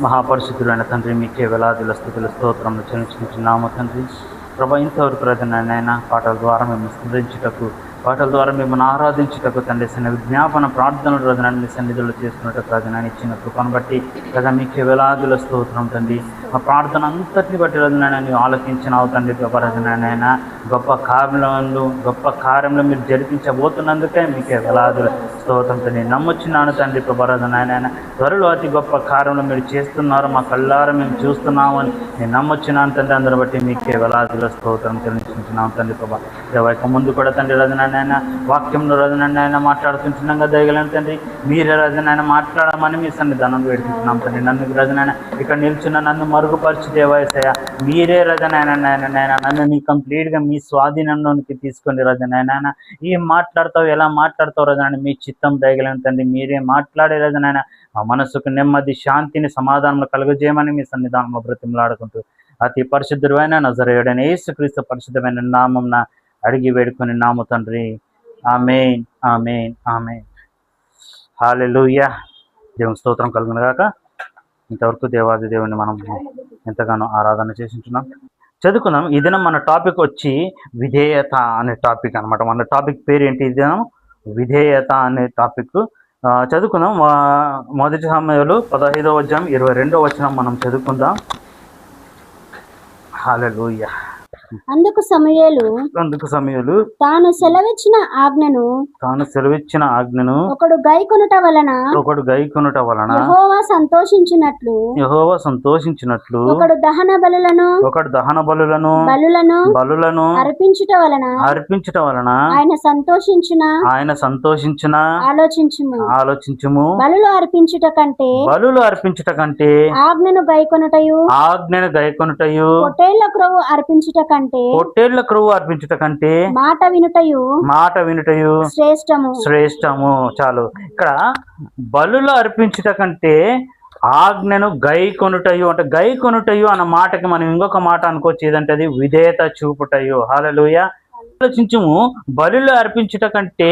మహాపరిశుద్ధుడైన తండ్రి, మీకే వేలాదిల స్థుతుల స్తోత్రములు చెల్లించుకుంటున్నాము తండ్రి. ప్రభా, ఇంతవరకు ప్రజనైనా పాటల ద్వారా మేము స్మరించుటకు, పాటల ద్వారా మిమ్మల్ని ఆరాధించుటకు తండ్రి విజ్ఞాపన ప్రార్థనలు రోజున సన్నిధులు చేసుకున్నట్టు ప్రజనాన్ని ఇచ్చిన కృపను బట్టి కదా మీకే వేలాదిల స్తోత్రం తండ్రి. ఆ ప్రార్థన అంతటిని బట్టి రోజునైనా నీవు ఆలోచించినావు తండ్రి. ప్రభానైనా గొప్ప కార్యంలో మీరు జరిపించబోతున్నందుకే మీకే వేలాదుల స్తోత్రం తండ్రి. నమ్మొచ్చినాను తండ్రి. ప్రభానైనా త్వరలో అతి గొప్ప కార్యంలో మీరు చేస్తున్నారు, మా కళ్ళారా మేము చూస్తున్నాము అని నేను నమ్మొచ్చినాను తండ్రి. అందరూ బట్టి మీకే వేలాదిల స్తోత్రం చెల్లించుకుంటున్నాం తండ్రి. ప్రభా, ఇక ముందు కూడా తండ్రి రోజునైనా వాక్యంలో రోజునైనా మాట్లాడుతుంటున్నాం కదా దయగలను తండ్రి. మీరే రోజునైనా మాట్లాడమని మీ సన్నిధానం వేడుకుంటున్నాం తండ్రి. నన్ను రోజునైనా ఇక్కడ నిల్చున్న నన్ను మరుగుపరిచి దేవాయసయ్య, మీరే రజనైనా నన్ను నీ కంప్లీట్గా మీ స్వాధీనంలోనికి తీసుకొని రజనైనా ఏం మాట్లాడతావు, ఎలా మాట్లాడతావు రజనైనా మీ చిత్తం దయగలను తండ్రి. మీరే మాట్లాడే రజనైనా ఆ మనసుకు నెమ్మది, శాంతిని, సమాధానం కలుగజేయమని మీ సన్నిధానంలో బ్రతిమలాడుకుంటూ అతి పరిశుద్ధుడైన నజరేయుడైన యేసుక్రీస్తు పరిశుద్ధమైన నామమున అడిగి వేడుకొని నాము తండ్రి. ఆమేన్, ఆమేన్, ఆమేన్. హల్లెలూయా. దేవుని స్తోత్రం కలుగును గాక. ఇంతవరకు దేవాది దేవుని మనం ఎంతగానో ఆరాధన చేసింటున్నాం. చదువుకుందాం. ఈ దినం మన టాపిక్ వచ్చి విధేయత అనే టాపిక్ అనమాట. మన టాపిక్ పేరు ఏంటి? ఈ దినం విధేయత అనే టాపిక్ చదువుకుందాం. మొదటి సమయాలు 15వ అధ్యాయం 22వ వచనం మనం చదువుకుందాం. హల్లెలూయా. అందుకు సమూయేలు తాను సెలవిచ్చిన ఆజ్ఞను ఒకడు గైకొనుట వలన యెహోవా సంతోషించినట్లు ఒకడు దహన బలులను అర్పించుట వలన ఆయన సంతోషించిన ఆలోచించుము. బలులు అర్పించుట కంటే ఆజ్ఞను గైకొనుటయు పొట్టేళ్ల క్రొవ్వు అర్పించుట కంటే మాట వినుటయు శ్రేష్టము. చాలు. ఇక్కడ బలులు అర్పించుట కంటే ఆజ్ఞను గైకొనుటయు అంటే గైకొనుటయు అన్న మాటకి మనం ఇంకొక మాట అనుకోవచ్చు. ఏదంటే అది విధేయత చూపుటయు. హల్లెలూయా. ఆలోచించుము. బలులు అర్పించుట కంటే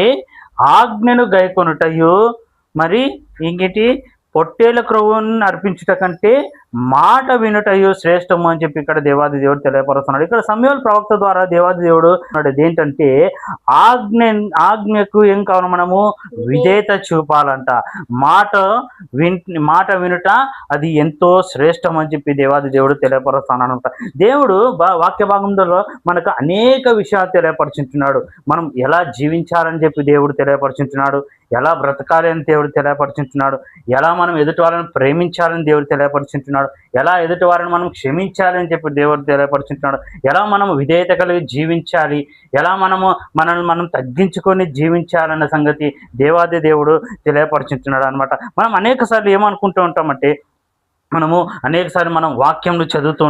ఆజ్ఞను గైకొనుటయు, మరి ఇంకేంటి, పొట్టేల క్రొవ్వును అర్పించుట కంటే మాట వినుటయు శ్రేష్టము అని చెప్పి ఇక్కడ దేవాది దేవుడు తెలియపరుస్తున్నాడు. ఇక్కడ సమూయేలు ప్రవక్త ద్వారా దేవాది దేవుడు ఏంటంటే ఆజ్ఞకు ఏం కావాలి? మనము విధేయత చూపాలంట. మాట వినుట అది ఎంతో శ్రేష్టం అని చెప్పి దేవాది దేవుడు తెలియపరుస్తున్నాడంట. దేవుడు వాక్య భాగంలో మనకు అనేక విషయాలు తెలియపరుచుంటున్నాడు. మనం ఎలా జీవించాలని చెప్పి దేవుడు తెలియపరుచుంటున్నాడు, ఎలా బ్రతకాలి అని దేవుడు తెలియపరుచుంటున్నాడు, ఎలా మనం ఎదుటి వాళ్ళని ప్రేమించాలని దేవుడు తెలియపరుచుంటున్నాడు, ఎలా ఎదుటి వారిని మనం క్షమించాలని చెప్పి దేవుడు తెలియపరుచుంటున్నాడు, ఎలా మనం విధేయత కలిగి జీవించాలి, ఎలా మనల్ని మనం తగ్గించుకొని జీవించాలన్న సంగతి దేవాది దేవుడు తెలియపరుచుంటున్నాడు అనమాట. మనం అనేక సార్లు ఏమనుకుంటూ ఉంటామంటే, మనము అనేకసారి మనం వాక్యంను చదువుతూ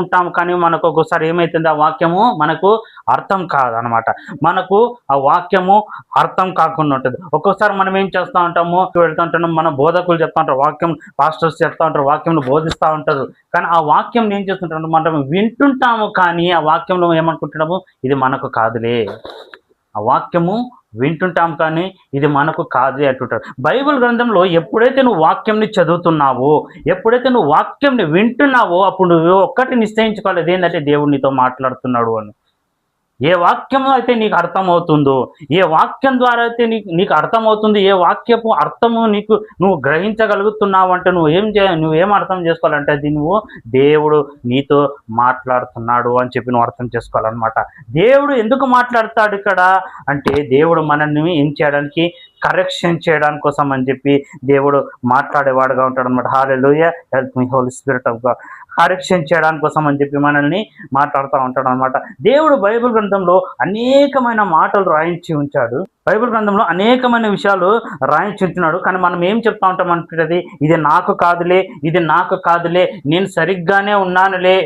ఉంటాం కానీ మనకు ఒక్కోసారి ఏమవుతుంది, ఆ వాక్యము మనకు అర్థం కాదనమాట. మనకు ఆ వాక్యము అర్థం కాకుండా ఉంటుంది. ఒక్కోసారి మనం ఏం చేస్తూ ఉంటాము, వెళ్తూ ఉంటాము, మన బోధకులు చెప్తా ఉంటారు, వాక్యం పాస్టర్స్ చెప్తా ఉంటారు, వాక్యంను బోధిస్తూ ఉంటారు. కానీ ఆ వాక్యం ఏం చేస్తుంటాము, మనం వింటుంటాము కానీ ఆ వాక్యంలో ఏమనుకుంటున్నాము, ఇది మనకు కాదులే. ఆ వాక్యము వింటుంటాం కానీ ఇది మనకు కాదు అంటుంటారు. బైబిల్ గ్రంథంలో ఎప్పుడైతే నువ్వు వాక్యంని చదువుతున్నావో, ఎప్పుడైతే నువ్వు వాక్యంని వింటున్నావో, అప్పుడు నువ్వు ఒక్కటి నిశ్చయించుకోవాలి, ఏంటంటే దేవుడు నీతో మాట్లాడుతున్నాడు అని. ఏ వాక్యం అయితే నీకు అర్థమవుతుందో, ఏ వాక్యం ద్వారా అయితే నీకు అర్థమవుతుంది, ఏ వాక్యపు అర్థము నువ్వు గ్రహించగలుగుతున్నావు అంటే నువ్వేం అర్థం చేసుకోవాలంటే అది దేవుడు నీతో మాట్లాడుతున్నాడు అని చెప్పి నువ్వు అర్థం చేసుకోవాలన్నమాట. దేవుడు ఎందుకు మాట్లాడతాడు ఇక్కడ అంటే, దేవుడు మనల్ని ఏం చేయడానికి, కరెక్షన్ చేయడానికి కోసం అని చెప్పి దేవుడు మాట్లాడేవాడుగా ఉంటాడు అనమాట. Hallelujah. Help me Holy Spirit of God. Correction చేయడానికి కోసం అని చెప్పి మనల్ని మాట్లాడుతూ ఉంటాడు అనమాట. దేవుడు బైబిల్ గ్రంథంలో అనేకమైన మాటలు రాయించి ఉంచాడు. బైబిల్ గ్రంథంలో అనేకమైన విషయాలు రాయించి ఉంటున్నాడు. కానీ మనం ఏం చెప్తా ఉంటాం అంటే, ఇది నాకు కాదులే, నేను సరిగ్గానే ఉన్నానులే,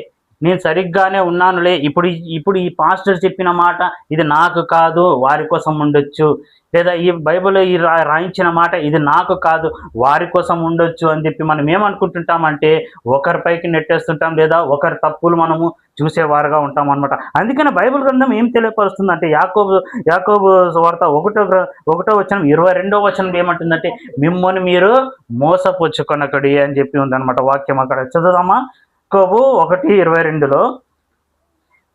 నేను సరిగ్గానే ఉన్నానులే, ఇప్పుడు ఈ పాస్టర్ చెప్పిన మాట ఇది నాకు కాదు, వారి కోసం ఉండొచ్చు, లేదా ఈ బైబిల్ ఈ రాయించిన మాట ఇది నాకు కాదు, వారి కోసం ఉండొచ్చు అని చెప్పి మనం ఏమనుకుంటుంటామంటే ఒకరిపైకి నెట్టేస్తుంటాం, లేదా ఒకరి తప్పులు మనము చూసేవారుగా ఉంటాం అనమాట. అందుకని బైబిల్ గ్రంథం ఏం తెలియపరుస్తుందంటే యాకోబు వార్త ఒకటో వచనం 22వ వచనం ఏమంటుందంటే మిమ్మల్ని మీరు మోసపుచ్చుకొనకడి అని చెప్పి ఉందన్నమాట వాక్యం. అక్కడ చదువుదామా? యాకోబు 1:22లో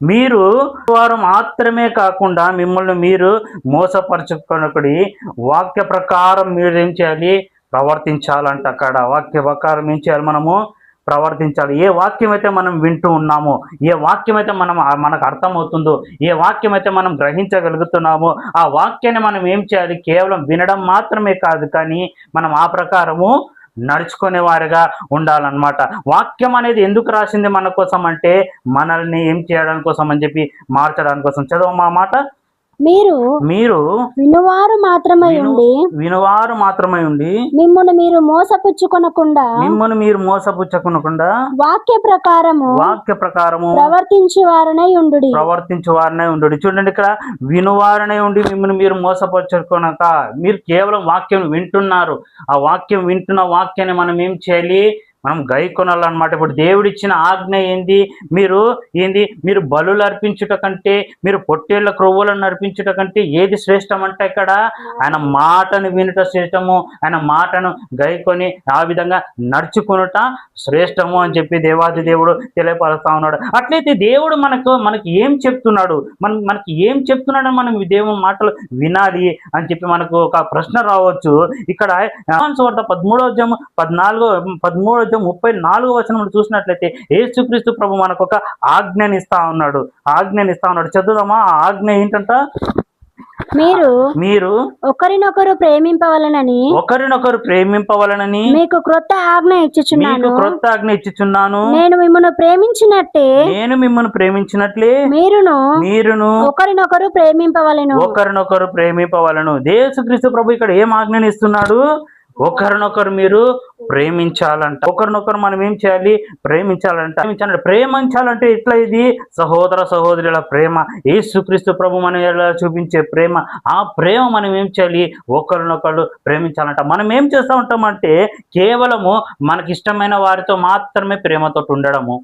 మీరు వారు మాత్రమే కాకుండా మిమ్మల్ని మీరు మోసపరచుకొనకడి, వాక్య ప్రకారం మీరు ఏం చేయాలి? ప్రవర్తించాలంట. అక్కడ వాక్య ప్రకారం ఏం చేయాలి? మనము ప్రవర్తించాలి. ఏ వాక్యం అయితే మనం వింటూ ఉన్నామో, ఏ వాక్యం అయితే మనకు అర్థమవుతుందో, ఏ వాక్యం అయితే మనం గ్రహించగలుగుతున్నామో ఆ వాక్యాన్ని మనం ఏం చేయాలి? కేవలం వినడం మాత్రమే కాదు, కానీ మనం ఆ ప్రకారము నడుచుకునే వారిగా ఉండాలన్నమాట. వాక్యం అనేది ఎందుకు రాసింది మన కోసం అంటే మనల్ని ఏం చేయడానికి కోసం అని చెప్పి మార్చడానికి కోసం. చదువు మా మాట. మీరు వినువారు మాత్రమై ఉండి మిమ్మల్ని మీరు మోసపుచ్చుకొనకుండా వాక్య ప్రకారము ప్రవర్తించు వారనై ఉండు. చూడండి, ఇక్కడ వినువారనే ఉండి మిమ్మల్ని మీరు మోసపుచ్చుకొనక, మీరు కేవలం వాక్యం వింటున్నారు. ఆ వాక్యం వింటున్న వాక్యాన్ని మనం ఏం చేయాలి? మనం గైకొనాలన్నమాట. ఇప్పుడు దేవుడిచ్చిన ఆజ్ఞ మీరు బలులు అర్పించుట కంటే, మీరు పొట్టేళ్ల క్రొవ్వులను అర్పించుట కంటే ఏది శ్రేష్టం అంటే ఇక్కడ ఆయన మాటను వినుట శ్రేష్టము, ఆయన మాటను గైకొని ఆ విధంగా నడుచుకునుట శ్రేష్టము అని చెప్పి దేవాది దేవుడు తెలియపరుస్తా ఉన్నాడు. అట్లయితే దేవుడు మనకి ఏం చెప్తున్నాడు, మనకి ఏం చెప్తున్నాడని మనం దేవుని మాటలు వినాలి అని చెప్పి మనకు ఒక ప్రశ్న రావచ్చు. ఇక్కడ 13వ 34వ వచనం చూసినట్లయితే యేసుక్రీస్తు ప్రభు మనకు ఒక ఆజ్ఞనిస్తా ఉన్నాడు. చదువుదామా? ఆ ఆజ్ఞ ఏంటంట? మీరు ఒకరినొకరు ప్రేమింపవలనని మీకు క్రొత్త ఆజ్ఞ ఇచ్చుచున్నాను. నేను మిమ్మల్ని ప్రేమించినట్లే మీరును ఒకరినొకరు ప్రేమింపవలను. యేసుక్రీస్తు ప్రభు ఇక్కడ ఏం ఆజ్ఞని ఇస్తున్నాడు? ఒకరినొకరు మీరు ప్రేమించాలంట. ఒకరినొకరు మనం ఏం చేయాలి? ప్రేమించాలంటే ఎట్లా? ఇది సహోదర సహోదరుల ప్రేమ, యేసుక్రీస్తు ప్రభు మనం ఎలా చూపించే ప్రేమ, ఆ ప్రేమ మనం ఏం చేయాలి? ఒకరినొకరు ప్రేమించాలంట. మనం ఏం చేస్తూ ఉంటామంటే కేవలము మనకిష్టమైన వారితో మాత్రమే ప్రేమతో ఉండడము,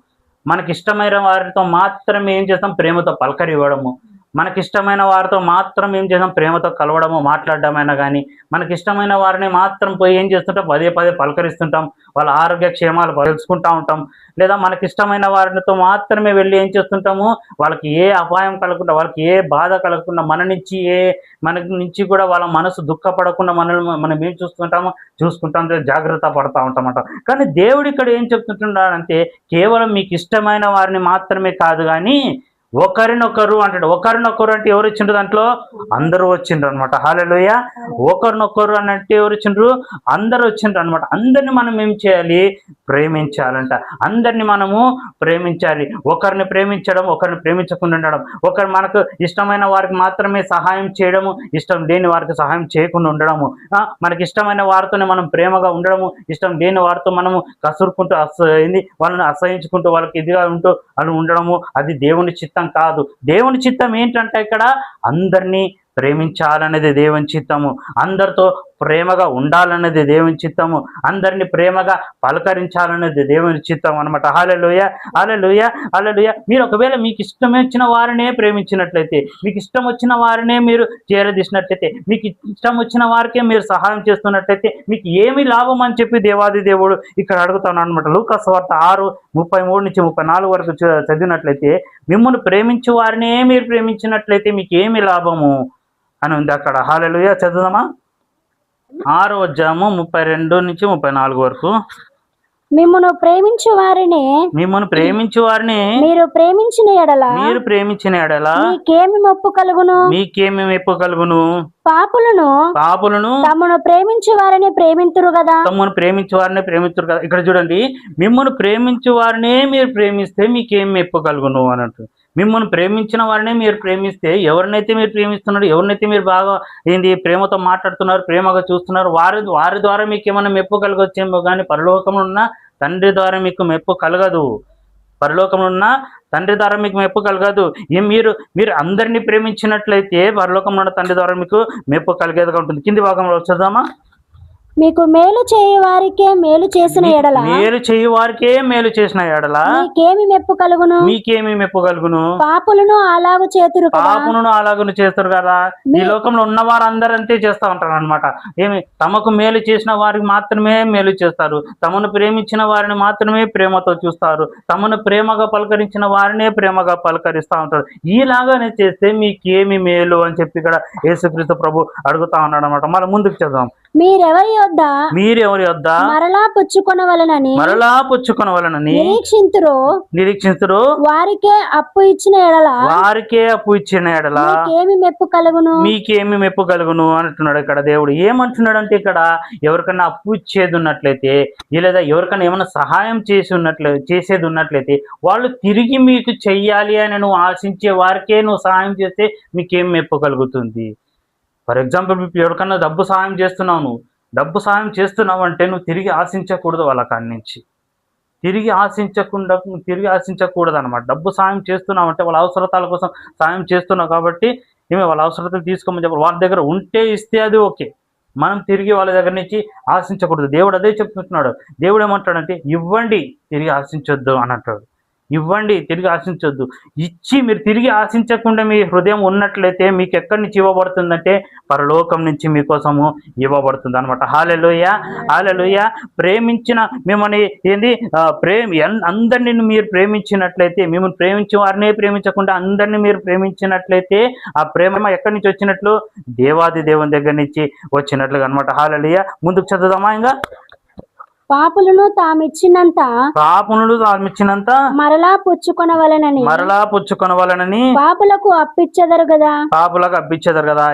మనకిష్టమైన వారితో మాత్రమే ఏం చేస్తాం? ప్రేమతో పలకరివ్వడము, మనకిష్టమైన వారితో మాత్రం ఏం చేస్తాం? ప్రేమతో కలవడము, మాట్లాడడమైనా కానీ మనకిష్టమైన వారిని మాత్రం పోయి ఏం చేస్తుంటాం? పదే పలకరిస్తుంటాం, వాళ్ళ ఆరోగ్య క్షేమాలు తెలుసుకుంటూ ఉంటాం. లేదా మనకిష్టమైన వారితో మాత్రమే వెళ్ళి ఏం చేస్తుంటాము? వాళ్ళకి ఏ అపాయం కలగకుండా, వాళ్ళకి ఏ బాధ కలగకుండా, మన నుంచి కూడా వాళ్ళ మనసు దుఃఖపడకుండా మనం ఏం చూసుకుంటాం, జాగ్రత్త పడతా ఉంటామంట. కానీ దేవుడు ఇక్కడ ఏం చెప్తుంటున్నాడంటే కేవలం మీకు ఇష్టమైన వారిని మాత్రమే కాదు, కానీ ఒకరినొకరు అంటాడు. ఒకరినొకరు అంటే ఎవరు వచ్చిండ్రు? దాంట్లో అందరూ వచ్చిండ్రు అనమాట. హల్లెలూయా. ఒకరినొకరు అని అంటే ఎవరు వచ్చిండ్రు? అందరూ వచ్చిండ్రు అనమాట. అందరిని మనం ఏం చేయాలి? ప్రేమించాలంట. అందరిని మనము ప్రేమించాలి. ఒకరిని ప్రేమించడం, ఒకరిని ప్రేమించకుండా ఉండడం, మనకు ఇష్టమైన వారికి మాత్రమే సహాయం చేయడము, ఇష్టం లేని వారికి సహాయం చేయకుండా ఉండడము, మనకి ఇష్టమైన వారితోనే మనం ప్రేమగా ఉండడము, ఇష్టం లేని వారితో మనము కసురుకుంటూ వాళ్ళని అసహించుకుంటూ వాళ్ళకి ఇదిగా ఉంటూ అని ఉండడము, అది దేవుని చిత్తం కాదు. దేవుని చిత్తం ఏంటంటే ఇక్కడ అందరినీ ప్రేమించాలనేది దేవుని చిత్తము, అందరితో ప్రేమగా ఉండాలనేది దేవుని చిత్తము, అందరినీ ప్రేమగా పలకరించాలనేది దేవుని చిత్తం అనమాట. హల్లెలూయా, హల్లెలూయా, హల్లెలూయా. మీరు ఒకవేళ మీకు ఇష్టం వచ్చిన వారినే ప్రేమించినట్లయితే, మీకు ఇష్టం వచ్చిన వారినే మీరు చేరదీసినట్లయితే, మీకు ఇష్టం వచ్చిన వారికే మీరు సహాయం చేస్తున్నట్లయితే మీకు ఏమి లాభం అని చెప్పి దేవాది దేవుడు ఇక్కడ అడుగుతాను అనమాట. లూకా సువార్త 6:33-34 వరకు చదివినట్లయితే మిమ్మల్ని ప్రేమించే వారినే మీరు ప్రేమించినట్లయితే మీకు ఏమి లాభము అని ఉంది అక్కడ. హల్లెలూయా. చదువుదామా? 6వ అధ్యాయము 32-34 వరకు. మిమ్మును ప్రేమించు వారిని మీరు ప్రేమించిన ఎడల మీకేమి మెప్పు కలుగును? పాపులను తమను ప్రేమించు వారిని ప్రేమింతురు కదా. ఇక్కడ చూడండి, మిమ్మల్ని ప్రేమించు వారినే మీరు ప్రేమిస్తే మీకేం మెప్పు కలుగును అన్నట్టు. మిమ్మల్ని ప్రేమించిన వారినే మీరు ప్రేమిస్తే, ఎవరినైతే మీరు ప్రేమిస్తున్నారు, ఎవరినైతే మీరు బాగా ప్రేమతో మాట్లాడుతున్నారు, ప్రేమగా చూస్తున్నారు, వారి ద్వారా మీకు ఏమైనా మెప్పు కలగొచ్చేమో, కానీ పరలోకంలో ఉన్న తండ్రి ద్వారా మీకు మెప్పు కలగదు. పరలోకంలో ఉన్న తండ్రి ద్వారా మీకు మెప్పు కలగదు. మీరు మీరు అందరినీ ప్రేమించినట్లయితే పరలోకంలో ఉన్న తండ్రి ద్వారా మీకు మెప్పు కలిగేదిగా ఉంటుంది. కింది భాగంలో చూద్దామా? మీకు మేలు చేయ వారికే మేలు చేసిన ఎడల, మేలు చేయి వారికే మేలు చేసిన ఎడల మీకేమి మెప్పు కలుగును? మీకేమి మెప్పు కలుగును? పాపులను అలాగు చేతురు కదా. పాపులను అలాగను చేస్తారు కదా. ఈ లోకంలో ఉన్న వారందరూ అంతే చేస్తా ఉంటారు అనమాట. ఏమి తమకు మేలు చేసిన వారికి మాత్రమే మేలు చేస్తారు, తమను ప్రేమించిన వారిని మాత్రమే ప్రేమతో చూస్తారు, తమను ప్రేమగా పలకరించిన వారినే ప్రేమగా పలకరిస్తా ఉంటారు. ఈలాగానే చేస్తే మీకేమి మేలు అని చెప్పి ఇక్కడ యేసుక్రీస్తు ప్రభు అడుగుతా ఉన్నాడు అనమాట. మళ్ళీ ముందుకు చదుదాం. మీరెవరి యొద్ద మరలా పుచ్చుకొనవలెనని నిరీక్షింతురు వారికే అప్పు ఇచ్చిన ఎడల మీకేమి మెప్పు కలుగును అంటున్నాడు ఇక్కడ దేవుడు. ఏమంటున్నాడు అంటే, ఇక్కడ ఎవరికైనా అప్పు ఇచ్చేది ఉన్నట్లయితే, లేదా ఎవరికైనా ఏమైనా సహాయం చేసేది ఉన్నట్లయితే వాళ్ళు తిరిగి మీకు చెయ్యాలి అని నువ్వు ఆశించే వారికే నువ్వు సహాయం చేస్తే మీకేం మెప్పు కలుగుతుంది? ఫర్ ఎగ్జాంపుల్, ఎవరికన్నా డబ్బు సహాయం చేస్తున్నావు, నువ్వు డబ్బు సహాయం చేస్తున్నావు అంటే నువ్వు తిరిగి ఆశించకూడదు వాళ్ళ కాడి నుంచి. తిరిగి ఆశించకూడదు అనమాట. డబ్బు సాయం చేస్తున్నావు అంటే వాళ్ళ అవసరతల కోసం సాయం చేస్తున్నావు కాబట్టి వాళ్ళ అవసరతలు తీసుకోమని చెప్పాలి. వాళ్ళ దగ్గర ఉంటే ఇస్తే అది ఓకే, మనం తిరిగి వాళ్ళ దగ్గర నుంచి ఆశించకూడదు. దేవుడు అదే చెప్తున్నాడు. దేవుడు ఏమంటాడంటే, ఇవ్వండి తిరిగి ఆశించొద్దు అని అంటాడు. ఇవ్వండి తిరిగి ఆశించొద్దు. ఇచ్చి మీరు తిరిగి ఆశించకుండా మీ హృదయం ఉన్నట్లయితే మీకు ఎక్కడి నుంచి ఇవ్వబడుతుందంటే పరలోకం నుంచి మీకోసము ఇవ్వబడుతుంది అనమాట. హల్లెలూయా, హల్లెలూయా. ప్రేమించిన మిమ్మల్ని అందరినీ మీరు ప్రేమించినట్లయితే, మిమ్మల్ని ప్రేమించే వారినే ప్రేమించకుండా అందరినీ మీరు ప్రేమించినట్లయితే ఆ ప్రేమ ఎక్కడి నుంచి వచ్చినట్లు? దేవాది దేవుని దగ్గర నుంచి వచ్చినట్లుగా అనమాట. హల్లెలూయా. ముందుకు చదువుదామా? ఇంకా పాపులను తామిచ్చినంత మరలా పుచ్చుకొనవలెనని పాపులకు అప్పిచ్చెదరు కదా.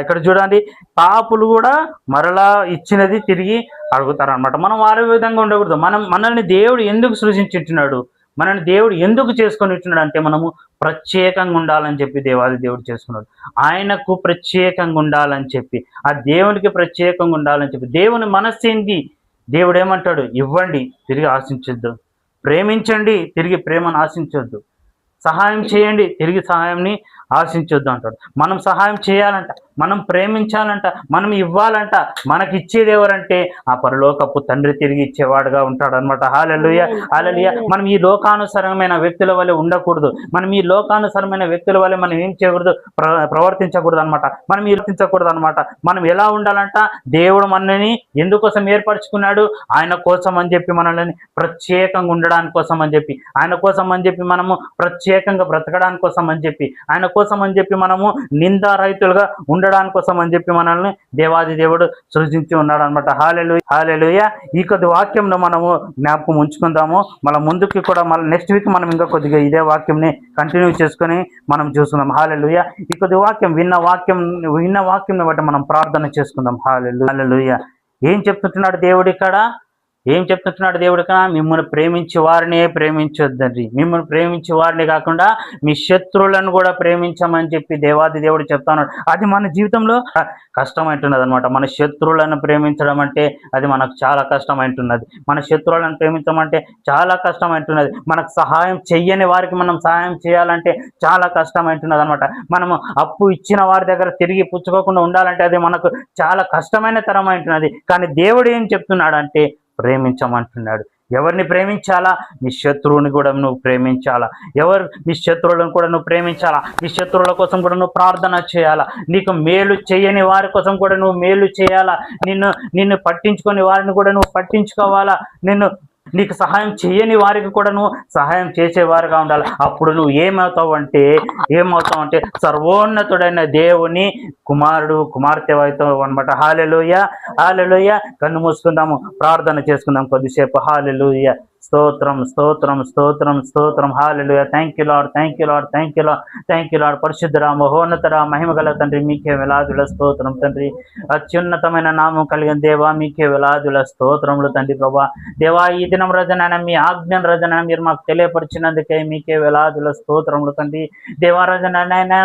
ఇక్కడ చూడండి, పాపులు కూడా మరలా ఇచ్చినది తిరిగి అడుగుతారు అనమాట. మనం వారి విధంగా ఉండకూడదు. మనల్ని దేవుడు ఎందుకు సృజించుంటున్నాడు, మనల్ని దేవుడు ఎందుకు చేసుకొని ఇచ్చినాడు అంటే మనము ప్రత్యేకంగా ఉండాలని చెప్పి దేవాది దేవుడు చేసుకున్నాడు. ఆయనకు ప్రత్యేకంగా ఉండాలని చెప్పి, ఆ దేవునికి ప్రత్యేకంగా ఉండాలని చెప్పి. దేవుని మనస్సు ఏంటి? దేవుడు ఏమంటాడు? ఇవ్వండి తిరిగి ఆశించొద్దు, ప్రేమించండి తిరిగి ప్రేమను ఆశించొద్దు, సహాయం చేయండి తిరిగి సహాయాన్ని ఆశించొద్దు అంటాడు. మనం సహాయం చేయాలంట, మనం ప్రేమించాలంట, మనం ఇవ్వాలంట. మనకి ఇచ్చేది ఎవరంటే ఆ పరలోకపు తండ్రి తిరిగి ఇచ్చేవాడుగా ఉంటాడు అనమాట. హల్లెలూయా, హల్లెలూయా. మనం ఈ లోకానుసరమైన వ్యక్తుల వల్ల ఉండకూడదు. మనం ఈ లోకానుసరమైన వ్యక్తుల వల్ల మనం ఏం చేయకూడదు, ప్రవర్తించకూడదు అనమాట. మనం ప్రవర్తించకూడదు అనమాట. మనం ఎలా ఉండాలంట? దేవుడు మనల్ని ఎందుకోసం ఏర్పరచుకున్నాడు? ఆయన కోసం అని చెప్పి, మనల్ని ప్రత్యేకంగా ఉండడానికి కోసం అని చెప్పి, ఆయన కోసం అని చెప్పి, మనము ప్రత్యేకంగా బ్రతకడానికి కోసం అని చెప్పి, ఆయన కోసం అని చెప్పి, మనము నిందారహితులుగా ఉండడానికి కోసం అని చెప్పి మనల్ని దేవాది దేవుడు సృజించి ఉన్నాడు అనమాట. హల్లెలూయా, హల్లెలూయా. ఈ కొద్ది వాక్యంలో మనము జ్ఞాపకం ఉంచుకుందాము. మళ్ళీ ముందుకి కూడా మళ్ళీ నెక్స్ట్ వీక్ మనం ఇంకా కొద్దిగా ఇదే వాక్యంని కంటిన్యూ చేసుకొని మనం చూసుకుందాం. హల్లెలూయా. ఈ కొద్ది వాక్యం విన్న వాక్యం బట్టి మనం ప్రార్థన చేసుకుందాం. హల్లెలూయా, హల్లెలూయా. ఏం చెప్తున్నాడు దేవుడు ఇక్కడ? మిమ్మల్ని ప్రేమించి వారినే ప్రేమించొద్దండి. మిమ్మల్ని ప్రేమించి వారిని కాకుండా మీ శత్రువులను కూడా ప్రేమించమని చెప్పి దేవాది దేవుడు చెప్తాను. అది మన జీవితంలో కష్టమైంటున్నది అనమాట. మన శత్రువులను ప్రేమించడం అంటే అది మనకు చాలా కష్టమైంటున్నది. మన శత్రువులను ప్రేమించమంటే చాలా కష్టమైంటున్నది. మనకు సహాయం చెయ్యని వారికి మనం సహాయం చేయాలంటే చాలా కష్టమైంటున్నది అనమాట. మనము అప్పు ఇచ్చిన వారి దగ్గర తిరిగి పుచ్చుకోకుండా ఉండాలంటే అది మనకు చాలా కష్టమైన తరం అంటున్నది. కానీ దేవుడు ఏం చెప్తున్నాడు అంటే ప్రేమించమంటున్నాడు. ఎవరిని ప్రేమించాలా? నీ శత్రువుని కూడా నువ్వు ప్రేమించాలా. నీ శత్రువులను కూడా నువ్వు ప్రేమించాలా. నీ శత్రువుల కోసం కూడా నువ్వు ప్రార్థన చేయాలా. నీకు మేలు చేయని వారి కోసం కూడా నువ్వు మేలు చేయాలా. నిన్ను పట్టించుకొని వారిని కూడా నువ్వు పట్టించుకోవాలా. నీకు సహాయం చేయని వారికి కూడా నువ్వు సహాయం చేసేవారుగా ఉండాలి. అప్పుడు నువ్వు ఏమవుతావు అంటే సర్వోన్నతుడైన దేవుని కుమార్తె అవుతావు అనమాట. హల్లెలూయా, హల్లెలూయా. కన్ను మూసుకుందాము, ప్రార్థన చేసుకుందాం కొద్దిసేపు. హల్లెలూయా. స్తోత్రం, స్తోత్రం, స్తోత్రం, స్తోత్రం. Hallelujah. Thank you Lord, thank you Lord, thank you Lord, thank you Lord. పరిశుద్ధుడా, మహోన్నతుడా, మహిమగల తండ్రి, మీకే వేలాదుల స్తోత్రం తండ్రి. అత్యున్నతమైన నామం కలిగిన దేవా, మీకే వేలాదుల స్తోత్రములు తండ్రి. ప్రభా దేవా, ఈ దినం రజనైనా మీ ఆజ్ఞాన రజనైనా మీరు మాకు తెలియపరిచినందుకే మీకే వేలాదుల స్తోత్రములు తండ్రి. దేవా రజనైనా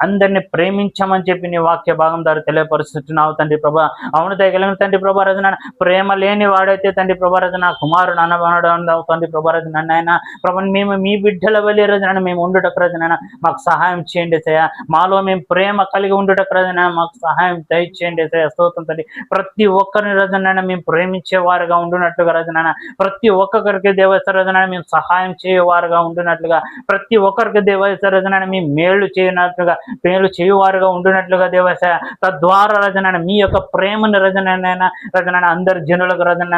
అందరినీ ప్రేమించమని చెప్పి నీ వాక్య భాగం ద్వారా తెలియపరుస్తున్నావు తండ్రి. ప్రభా అవును దయగలిగిన తండ్రి. ప్రభా రజన ప్రేమ లేని వాడైతే తండ్రి ప్రభా రజన కుమారు వారు నాన్న తండ్రి ప్రభా రజన నాయన ప్రభా మేము మీ బిడ్డల వలె రజన మేము ఉండుటకు రజన మాకు సహాయం చేయండి సయ. మాలో మేము ప్రేమ కలిగి ఉండుటకు రజన మాకు సహాయం దయచేయండి సయ. స్తోత్రం తండ్రి. ప్రతి ఒక్కరిని రజన మేము ప్రేమించే వారుగా ఉండునట్లుగా రజన ప్రతి ఒక్కొక్కరికి దేవస్థ రజన మేము సహాయం చేయవారుగా ఉండునట్లుగా ప్రతి ఒక్కరికి దేవస్థ రజన మేము మేలు చేయువారుగా ఉండునట్లుగా దేవస్థ తద్వారా రజన మీ యొక్క ప్రేమను రజన అందరి జనులకు రజన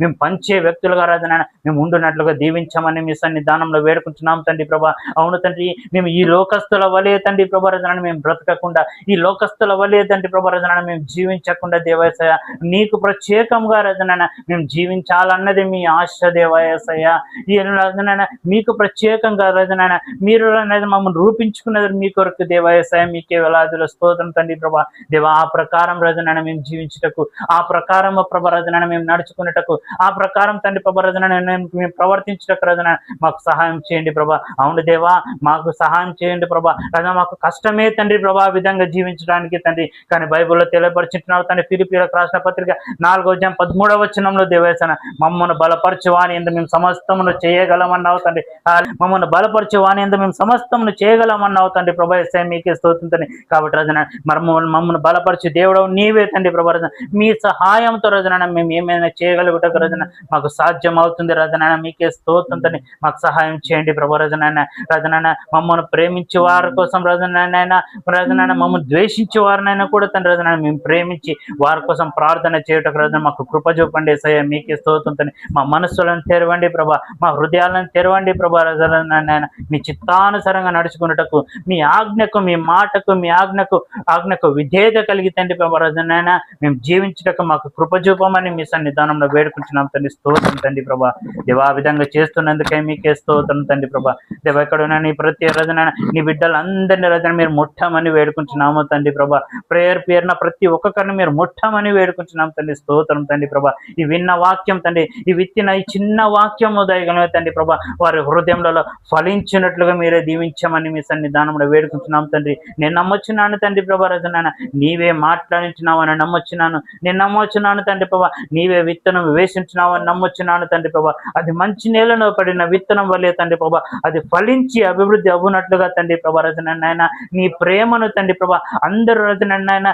మేము పంచే వ్యక్తులుగా రజన మేము ఉండునట్లుగా దీవించమని మీ సన్నిధానంలో వేడుకుంటున్నాం తండ్రి ప్రభా. అవును తండ్రి, మేము ఈ లోకస్తుల వలే తండ్రి ప్రభా రజన మేము బ్రతకకుండా ఈ లోకస్తుల వలే తండ్రి ప్రభా రజన మేము జీవించకుండా దేవసయ నీకు ప్రత్యేకంగా రజన మేము జీవించాలన్నది మీ ఆశ దేవసయ. ఈ రజన మీకు ప్రత్యేకంగా రజన మీరు అనేది మమ్మల్ని రూపించుకున్నది మీ కొరకు దేవసయ. మీకే వేలాదిలో స్తోత్రం తండ్రి ప్రభా. దేవ ఆ ప్రకారం రజన మేము జీవించుటకు ఆ ప్రకారం ప్రభా రజన మేము నడుచుకున్నటకు ఆ ప్రకారం తండ్రి ప్రభా రజన మేము ప్రవర్తించుటకు రజన మాకు సహాయం చేయండి ప్రభా. అవును దేవా, మాకు సహాయం చేయండి ప్రభా. రజన మాకు కష్టమే తండ్రి ప్రభా విధంగా జీవించడానికి తండ్రి. కానీ బైబిల్లో తెలియపరుచుంటున్నావు తండ్రి. ఫిలిప్పీయులకు రాసిన పత్రిక 4:13 దేవేసన మమ్మల్ని బలపరచు వాని యందు మేము సమస్తమును చేయగలమన్నావు తండ్రి. మమ్మల్ని బలపరచు వాని యందు మేము సమస్తమును చేయగలమన్నావు తండ్రి ప్రభా. మీకే స్తోత్రం తండ్రి. కాబట్టి రజన మమ్మల్ని బలపరచు దేవుడు నీవే తండ్రి ప్రభా. రజన మీ సహాయంతో రజన మేము ఏమైనా చేయగలుగుటకు రజన మాకు సాధ్యం అవుతుంది రజన. మీకే స్తోత్రం తండ్రి. మాకు సహాయం చేయండి ప్రభా. రజన మమ్మల్ని ప్రేమించే వారి కోసం రజనైనా మమ్మల్ని ద్వేషించే వారినైనా కూడా తండ్రి రజన మేము ప్రేమించి వారి కోసం ప్రార్థన చేయటకు రజన మాకు కృప చూపండి సయ. మీకే స్తోత్రం తండ్రి. మా మనస్సులను తెరవండి ప్రభా. మా హృదయాలను తెరవండి ప్రభా. రజన మీ చిత్తానుసారంగా నడుచుకున్నటకు మీ ఆజ్ఞకు మీ మాటకు మీ ఆజ్ఞకు విధేయత కలిగి తండ్రి ప్రభా రజనైనా మేము జీవించటకు మాకు కృప చూపమని మీ సన్నిధానంలో వేడుకుంటున్నాం తండ్రి. స్తోత్రం తండ్రి ప్రభా. దేవా విధంగా చేస్తున్నందుకే మీకే స్తోత్రం తండ్రి ప్రభా. దేవ ఎక్కడున్నా నీ ప్రతి రజన నీ బిడ్డలందరినీ రజన మీరు ముట్టమని వేడుకుంటున్నాము తండ్రి ప్రభా. ప్రేయర్ పేరున ప్రతి ఒక్కొక్కరిని మీరు ముట్టమని వేడుకుంటున్నాం తండ్రి. స్తోత్రం తండ్రి ప్రభా. ఈ విన్న వాక్యం తండ్రి, ఈ విత్తిన ఈ చిన్న వాక్యం దయగలమే తండ్రి ప్రభా వారి హృదయంలో ఫలించినట్లుగా మీరే దీవించమని మీ సన్నిధానంలో వేడుకుంటున్నాం తండ్రి. నేను నమ్మొచ్చున్నాను తండ్రి ప్రభా రజన నీవే మాట్లాడించినావని నమ్మొచ్చున్నాను. నేను నమ్మొచ్చున్నాను తండ్రి ప్రభా. నీవే విత్తనం వేసించినావని నమ్మొచ్చున్నాను తండ్రి ప్రభా. అది మంచి నేలలో పడిన విత్తనం వల్లే తండ్రి ప్రభా అది ఫలించి అభివృద్ధి అవ్వనట్లుగా తండ్రి ప్రభా రజన నాయన నీ ప్రేమను తండ్రి ప్రభా అందరూ రజన నాయన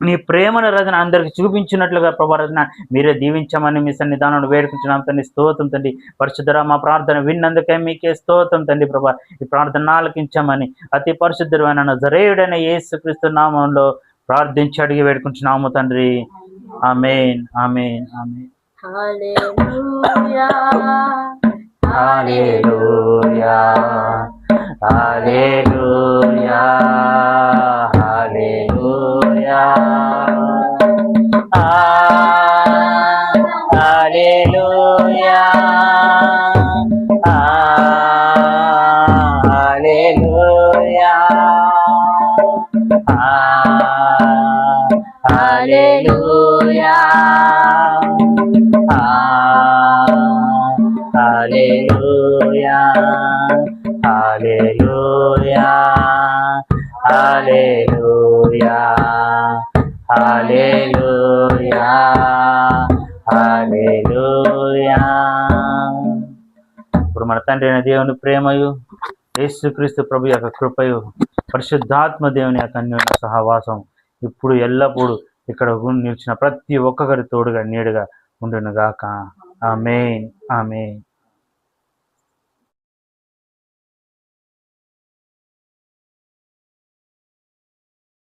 నీ ప్రేమను రజన అందరికి చూపించినట్లుగా ప్రభా రజన మీరే దీవించమని మీ సన్నిధానంలో వేడుకుంటున్నాం తండ్రి. స్తోత్రం తండ్రి. పరిశుద్ధరా మా ప్రార్థన విన్నందుకే మీకే స్తోత్రం తండ్రి ప్రభా. ఈ ప్రార్థన ఆలకించమని అతి పరిశుద్ధుడైన నజరేయుడైన యేసుక్రీస్తు నామంలో ప్రార్థించి అడిగి వేడుకుంటున్నాము తండ్రి. ఆమేన్ ఆమేన్ ఆమేన్. హల్లెలూయా హల్లెలూయా హల్లెలూయా హల్లెలూయా హల్లెలూయా హల్లెలూయా హల్లెలూయా హల్లెలూయా హల్లెలూయా హల్లెలూయా హల్లెలూయా హల్లెలూయా. ఇప్పుడు మన తండ్రి అయిన దేవుని ప్రేమయు యేసుక్రీస్తు ప్రభు యొక్క కృపయు పరిశుద్ధాత్మ దేవుని యొక్క అన్యోన్య సహవాసం ఇప్పుడు ఎల్లప్పుడూ ఇక్కడ నిలిచిన ప్రతి ఒక్కరి తోడుగా నీడుగా ఉండును గాక. ఆమేన్ ఆమేన్.